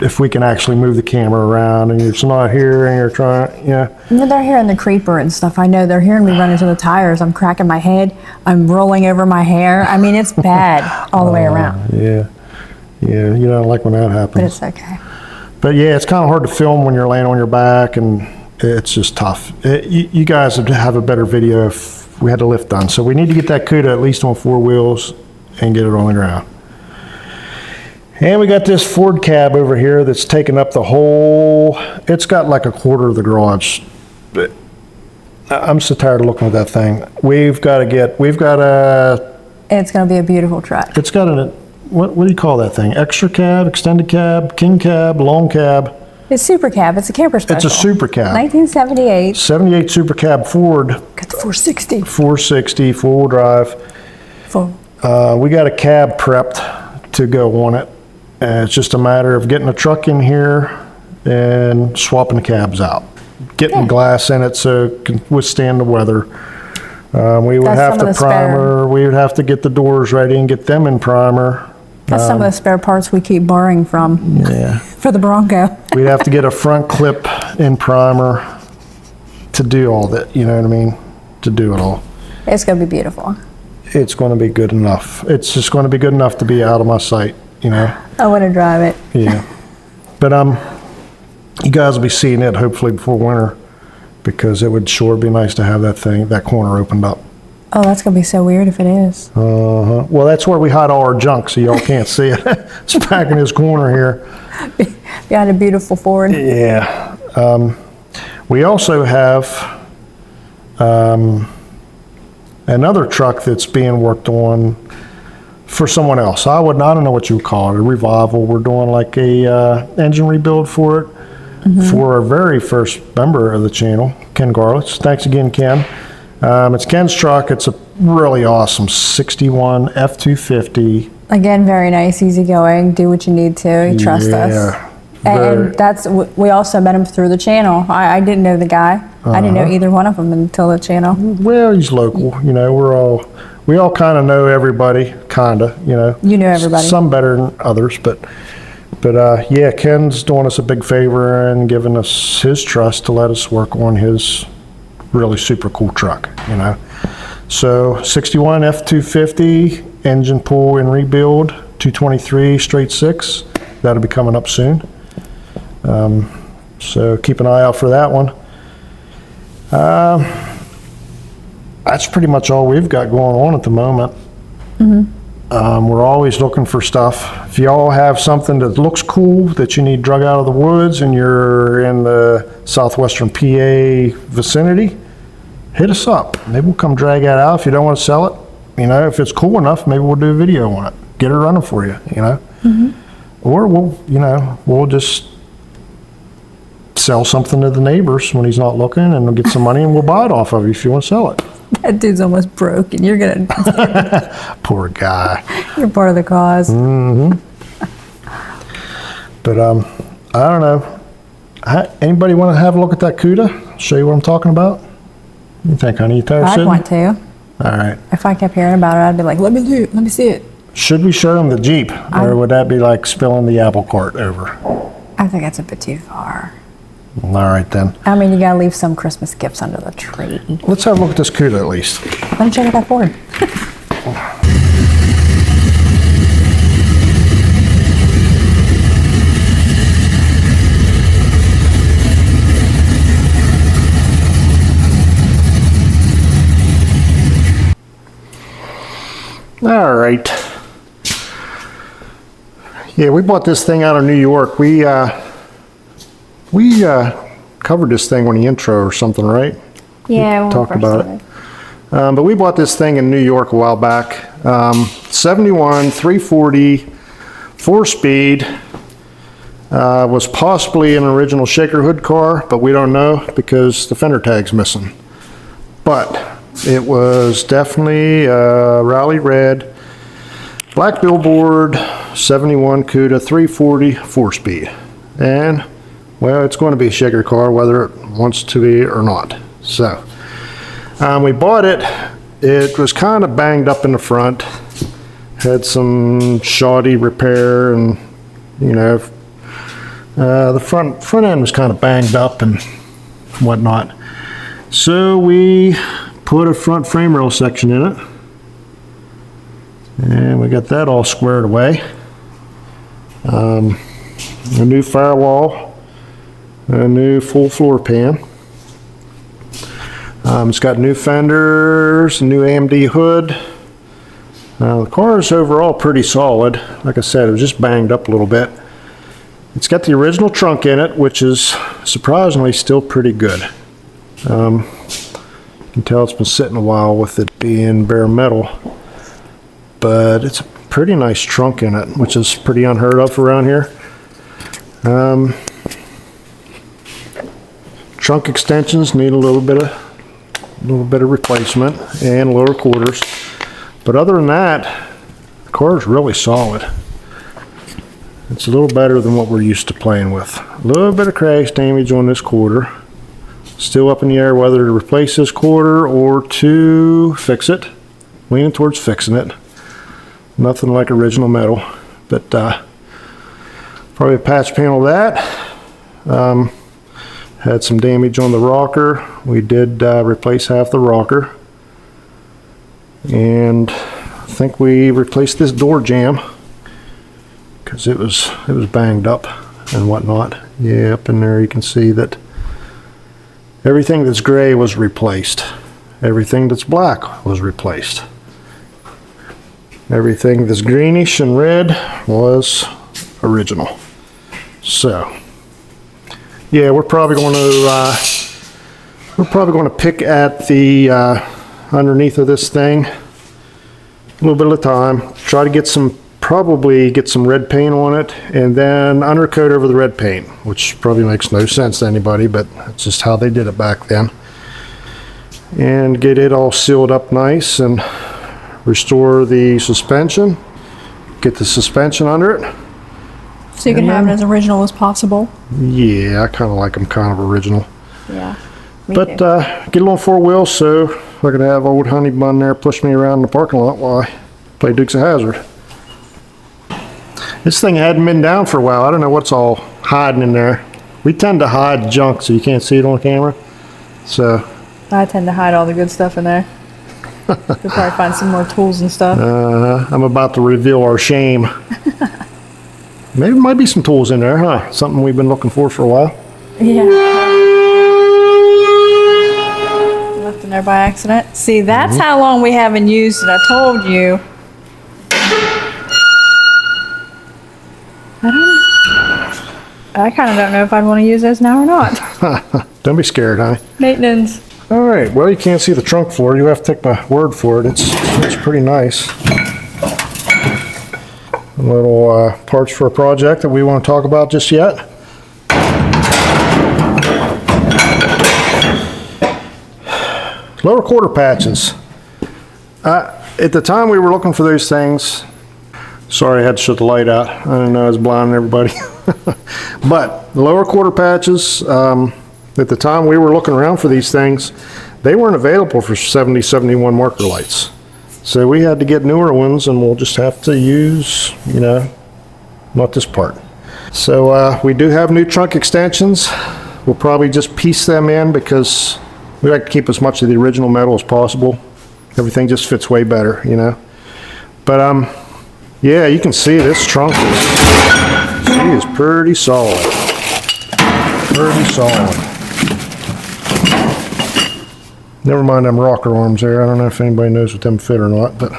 if we can actually move the camera around and it's not here and you're trying, yeah. They're hearing the creeper and stuff. I know they're hearing me run into the tires. I'm cracking my head. I'm rolling over my hair. I mean, it's bad all the way around. Yeah, you don't like when that happens. But it's okay. But yeah, it's kind of hard to film when you're laying on your back, and it's just tough. You guys would have a better video if we had the lift done. So we need to get that CUDA at least on 4 wheels and get it on the ground. And we got this Ford cab over here that's taken up the whole, it's got like a quarter of the garage. But I'm so tired of looking at that thing. It's going to be a beautiful truck. It's got what do you call that thing? Extra cab, extended cab, king cab, long cab? It's super cab. It's a camper special. It's a super cab. 1978. 78 super cab Ford. Got the 460. 460, 4-wheel drive. Full. We got a cab prepped to go on it. It's just a matter of getting a truck in here and swapping the cabs out. Getting glass in it so it can withstand the weather. We would have to primer. We would have to get the doors ready and get them in primer. That's some of the spare parts we keep borrowing from. Yeah. For the Bronco. We'd have to get a front clip in primer to do all that, you know what I mean? To do it all. It's going to be beautiful. It's going to be good enough. It's just going to be good enough to be out of my sight, you know? I want to drive it. Yeah. But you guys will be seeing it hopefully before winter, because it would sure be nice to have that corner opened up. Oh, that's going to be so weird if it is. Well, that's where we hide all our junk, so y'all can't see it. It's back in this corner here. Behind a beautiful Ford. Yeah. We also have another truck that's being worked on for someone else. I don't know what you would call it, a revival. We're doing like a engine rebuild for it. For our very first member of the channel, Ken Garlitz. Thanks again, Ken. It's Ken's truck. It's a really awesome 61 F-250. Again, very nice, easygoing. Do what you need to. You trust us. And we also met him through the channel. I didn't know the guy. I didn't know either one of them until the channel. Well, he's local. You know, we all kind of know everybody, kinda. You know. You know everybody. Some better than others, but yeah, Ken's doing us a big favor and giving us his trust to let us work on his really super cool truck, you know. So 61 F-250 engine pull and rebuild, 223 straight 6. That'll be coming up soon. So keep an eye out for that one. That's pretty much all we've got going on at the moment. We're always looking for stuff. If y'all have something that looks cool that you need drug out of the woods and you're in the southwestern PA vicinity, hit us up. Maybe we'll come drag that out if you don't want to sell it. You know, if it's cool enough, maybe we'll do a video on it. Get it running for you, you know. Or we'll just sell something to the neighbors when he's not looking, and we'll get some money and we'll buy it off of you if you want to sell it. That dude's almost broke, and you're going to... Poor guy. You're part of the cause. But I don't know. Anybody want to have a look at that CUDA? Show you what I'm talking about? What do you think, honey? You tired of I'd sitting? want to. All right. If I kept hearing about it, I'd be like, let me see it. Should we show them the Jeep, or would that be like spilling the apple cart over? I think that's a bit too far. All right, then. I mean, you gotta leave some Christmas gifts under the tree. Let's have a look at this CUDA at least. Let me check out that Ford. All right. Yeah, we bought this thing out of New York. We covered this thing on the intro or something, right? Yeah, we talked about it. But we bought this thing in New York a while back. 71, 340, 4-speed. Was possibly an original shaker hood car, but we don't know because the fender tag's missing. But it was definitely rally red, black billboard, 71 CUDA, 340, 4-speed. And, well, it's going to be a shaker car whether it wants to be or not. So, we bought it. It was kind of banged up in the front. had some shoddy repair, and the front end was kind of banged up and whatnot. So we put a front frame rail section in it, and we got that all squared away. A new firewall, a new full floor pan. It's got new fenders, a new AMD hood. The car is overall pretty solid. Like I said, it was just banged up a little bit. It's got the original trunk in it, which is surprisingly still pretty good. You can tell it's been sitting a while with it being bare metal, but it's a pretty nice trunk in it, which is pretty unheard of around here. Trunk extensions need a little bit of replacement and lower quarters, but other than that, the car is really solid. It's a little better than what we're used to playing with. A little bit of crash damage on this quarter. Still up in the air whether to replace this quarter or to fix it. Leaning towards fixing it. Nothing like original metal, but probably a patch panel of that. Had some damage on the rocker. We did replace half the rocker, and I think we replaced this door jamb because it was banged up and whatnot. Yeah, up in there you can see that everything that's gray was replaced. Everything that's black was replaced. Everything that's greenish and red was original. So yeah, we're probably going to pick at the underneath of this thing a little bit at a time. Try to probably get some red paint on it, and then undercoat over the red paint, which probably makes no sense to anybody, but that's just how they did it back then. And get it all sealed up nice and restore the suspension. Get the suspension under it. So you can have it as original as possible. Yeah, I kind of like them kind of original. Yeah. But get it on 4 wheels, so I could have old Honey Bun there push me around in the parking lot while I play Dukes of Hazzard. This thing hadn't been down for a while. I don't know what's all hiding in there. We tend to hide junk so you can't see it on camera. So I tend to hide all the good stuff in there. You'll probably find some more tools and stuff. I'm about to reveal our shame. Maybe there might be some tools in there, huh? Something we've been looking for a while. Yeah. Left in there by accident. See, that's how long we haven't used it. I told you. I kind of don't know if I'd want to use this now or not. Don't be scared, honey. Maintenance. All right, well, you can't see the trunk floor. You have to take my word for it. It's pretty nice. Little parts for a project that we want to talk about just yet. Lower quarter patches. At the time we were looking for those things, sorry I had to shut the light out. I don't know, I was blinding everybody. But the lower quarter patches, at the time we were looking around for these things, they weren't available for 70, 71 marker lights. So we had to get newer ones, and we'll just have to use, not this part. So we do have new trunk extensions. We'll probably just piece them in because we like to keep as much of the original metal as possible. Everything just fits way better, But yeah, you can see this trunk is pretty solid. Pretty solid. Never mind them rocker arms there. I don't know if anybody knows what them fit or not, but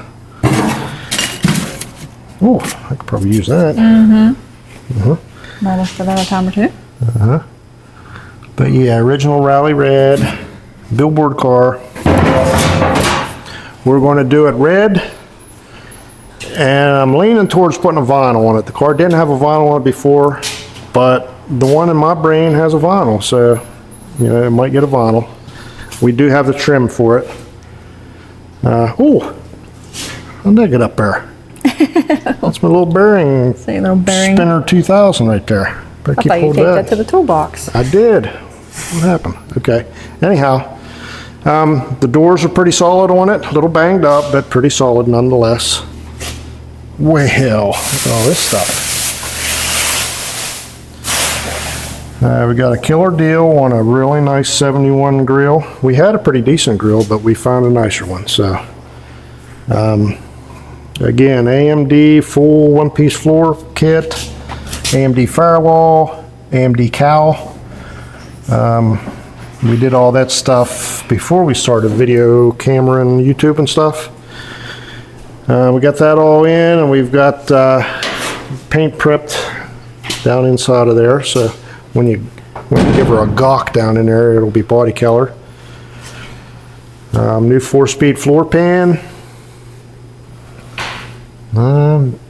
oh, I could probably use that. Might have for that a time or two. But yeah, original Rally Red billboard car. We're going to do it red, and I'm leaning towards putting a vinyl on it. The car didn't have a vinyl on it before, but the one in my brain has a vinyl, so it might get a vinyl. We do have the trim for it. Oh, how'd that get up there? That's my little bearing, spinner 2000 right there. I thought you taped that to the toolbox. I did. What happened? Okay. Anyhow, the doors are pretty solid on it. A little banged up, but pretty solid nonetheless. Well, all this stuff. We got a killer deal on a really nice 71 grill. We had a pretty decent grill, but we found a nicer one. So, again, AMD full one-piece floor kit, AMD firewall, AMD cowl. We did all that stuff before we started video camera and YouTube and stuff. We got that all in, and we've got paint prepped down inside of there. So when you give her a gawk down in there, it'll be body color. New 4-speed floor pan.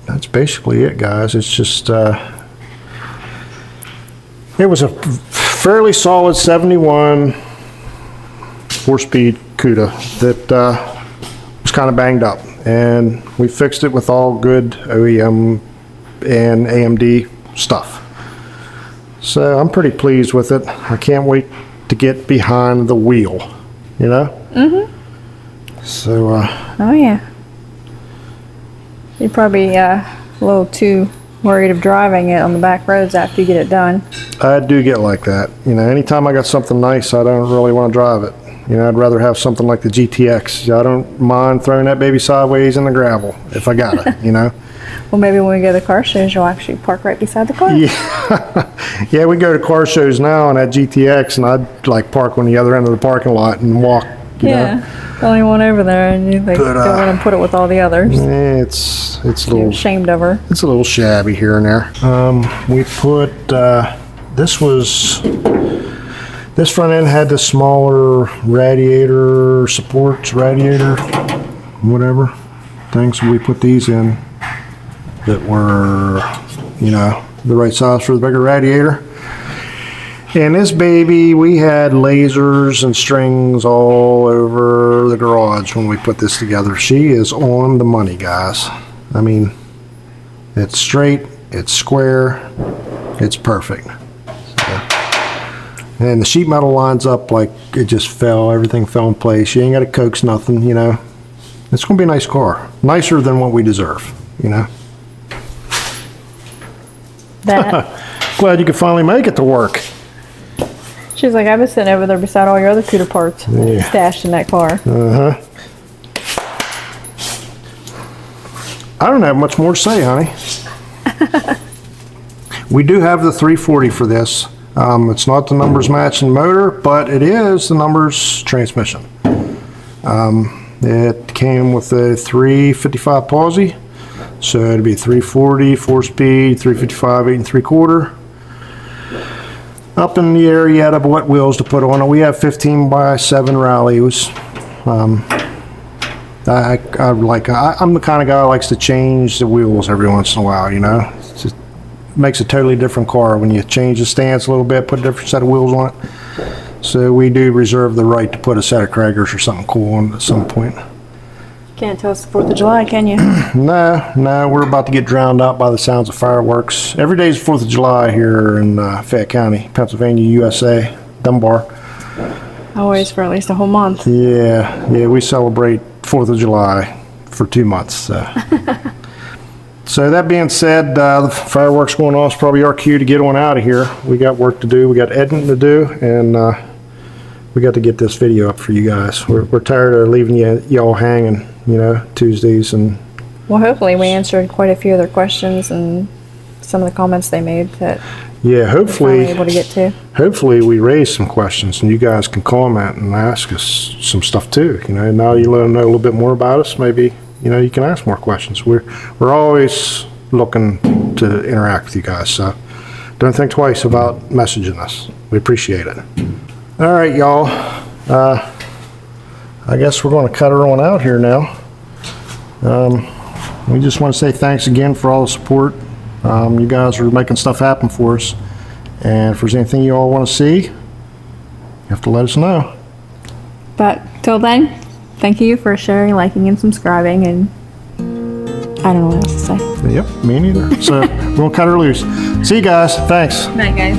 That's basically it, guys. It's just it was a fairly solid 71 4-speed CUDA that was kind of banged up, and we fixed it with all good OEM and AMD stuff. So I'm pretty pleased with it. I can't wait to get behind the wheel, you know? Mm-hmm. So, oh yeah. You're probably a little too worried of driving it on the back roads after you get it done. I do get like that. You know, anytime I got something nice, I don't really want to drive it. You know, I'd rather have something like the GTX. I don't mind throwing that baby sideways in the gravel if I got it, you know? Well, maybe when we go to the car shows, you'll actually park right beside the car. Yeah. Yeah, we go to car shows now on that GTX, and I'd like park on the other end of the parking lot and walk, you know? The only one over there, and you like go in and put it with all the others. Yeah, it's a little... You're ashamed of her. It's a little shabby here and there. We put, this front end had the smaller radiator supports, whatever things. We put these in that were, you know, the right size for the bigger radiator. And this baby, we had lasers and strings all over the garage when we put this together. She is on the money, guys. I mean, it's straight, it's square, it's perfect. And the sheet metal lines up like it just fell, everything fell in place. You ain't got to coax nothing, you know. It's going to be a nice car. Nicer than what we deserve, you know. That. Glad you could finally make it to work. She's like, I've been sitting over there beside all your other CUDA parts stashed in that car. Uh-huh. I don't have much more to say, honey. We do have the 340 for this. It's not the numbers matching motor, but it is the numbers transmission. It came with a 355 Pawsey, so it'd be 340, 4-speed, 355, 8 3/4. Up in the air yet of what wheels to put on it. We have 15x7 rallies. I'm the kind of guy who likes to change the wheels every once in a while, you know. It just makes a totally different car when you change the stance a little bit, put a different set of wheels on it. So we do reserve the right to put a set of Kragers or something cool on at some point. Can't tell us the 4th of July, can you? No, we're about to get drowned out by the sounds of fireworks. Every day is 4th of July here in Fayette County, Pennsylvania, USA, Dunbar. Always for at least a whole month. Yeah, we celebrate 4th of July for 2 months. So, so that being said, the fireworks going off is probably our cue to get on out of here. We got work to do, we got editing to do, and we got to get this video up for you guys. We're tired of leaving y'all hanging, you know, Tuesdays. And well, hopefully we answered quite a few of their questions and some of the comments they made that hopefully we're able to get to. Hopefully we raised some questions and you guys can comment and ask us some stuff too. You know, now you let them know a little bit more about us. Maybe, you know, you can ask more questions. We're always looking to interact with you guys, so don't think twice about messaging us. We appreciate it. All right, y'all. I guess we're going to cut her on out here now. We just want to say thanks again for all the support. You guys are making stuff happen for us. And if there's anything you all want to see, you have to let us know. But till then, thank you for sharing, liking, and subscribing. And I don't know what else to say. Yep, me neither. So we're going to cut her loose. See you guys. Thanks. Night, guys.